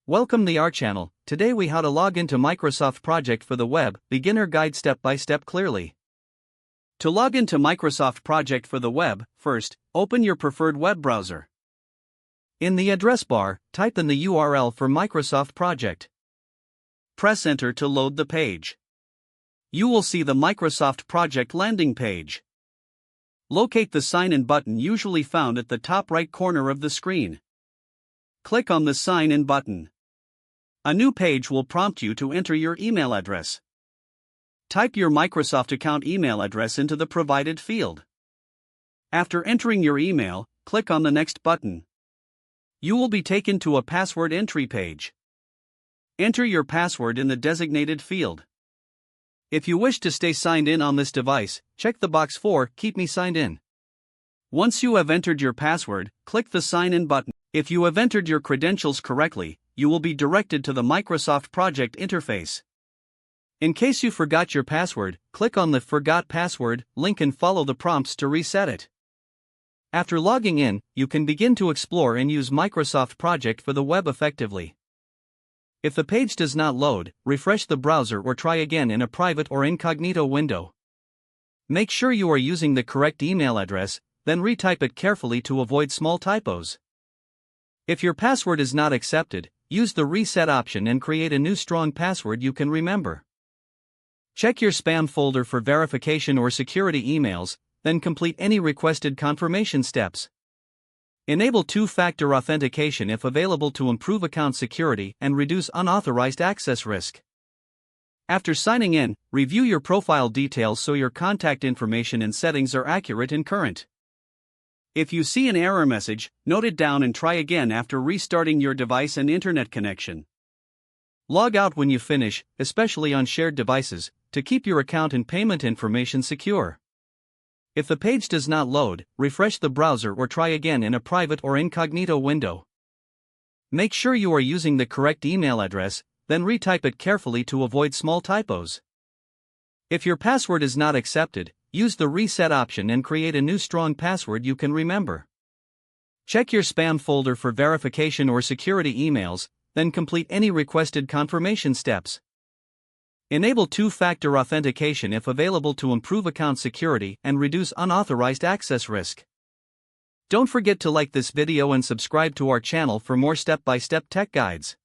Welcome to our channel. Today we how to log into Microsoft Project for the web, beginner guide step by step clearly. To log into Microsoft Project for the web, first, open your preferred web browser. In the address bar, type in the URL for Microsoft Project. Press enter to load the page. You will see the Microsoft Project landing page. Locate the sign in button usually found at the top right corner of the screen. Click on the sign in button. A new page will prompt you to enter your email address. Type your Microsoft account email address into the provided field. After entering your email, click on the Next button. You will be taken to a password entry page. Enter your password in the designated field. If you wish to stay signed in on this device, check the box for Keep me signed in. Once you have entered your password, click the Sign In button. If you have entered your credentials correctly, you will be directed to the Microsoft Project interface. In case you forgot your password, click on the Forgot Password link and follow the prompts to reset it. After logging in, you can begin to explore and use Microsoft Project for the web effectively. If the page does not load, refresh the browser or try again in a private or incognito window. Make sure you are using the correct email address, then retype it carefully to avoid small typos. If your password is not accepted, use the reset option and create a new strong password you can remember. Check your spam folder for verification or security emails, then complete any requested confirmation steps. Enable two-factor authentication if available to improve account security and reduce unauthorized access risk. After signing in, review your profile details so your contact information and settings are accurate and current. If you see an error message, note it down and try again after restarting your device and internet connection. Log out when you finish, especially on shared devices, to keep your account and payment information secure. If the page does not load, refresh the browser or try again in a private or incognito window. Make sure you are using the correct email address, then retype it carefully to avoid small typos. If your password is not accepted, use the reset option and create a new strong password you can remember. Check your spam folder for verification or security emails, then complete any requested confirmation steps. Enable two-factor authentication if available to improve account security and reduce unauthorized access risk. Don't forget to like this video and subscribe to our channel for more step-by-step tech guides.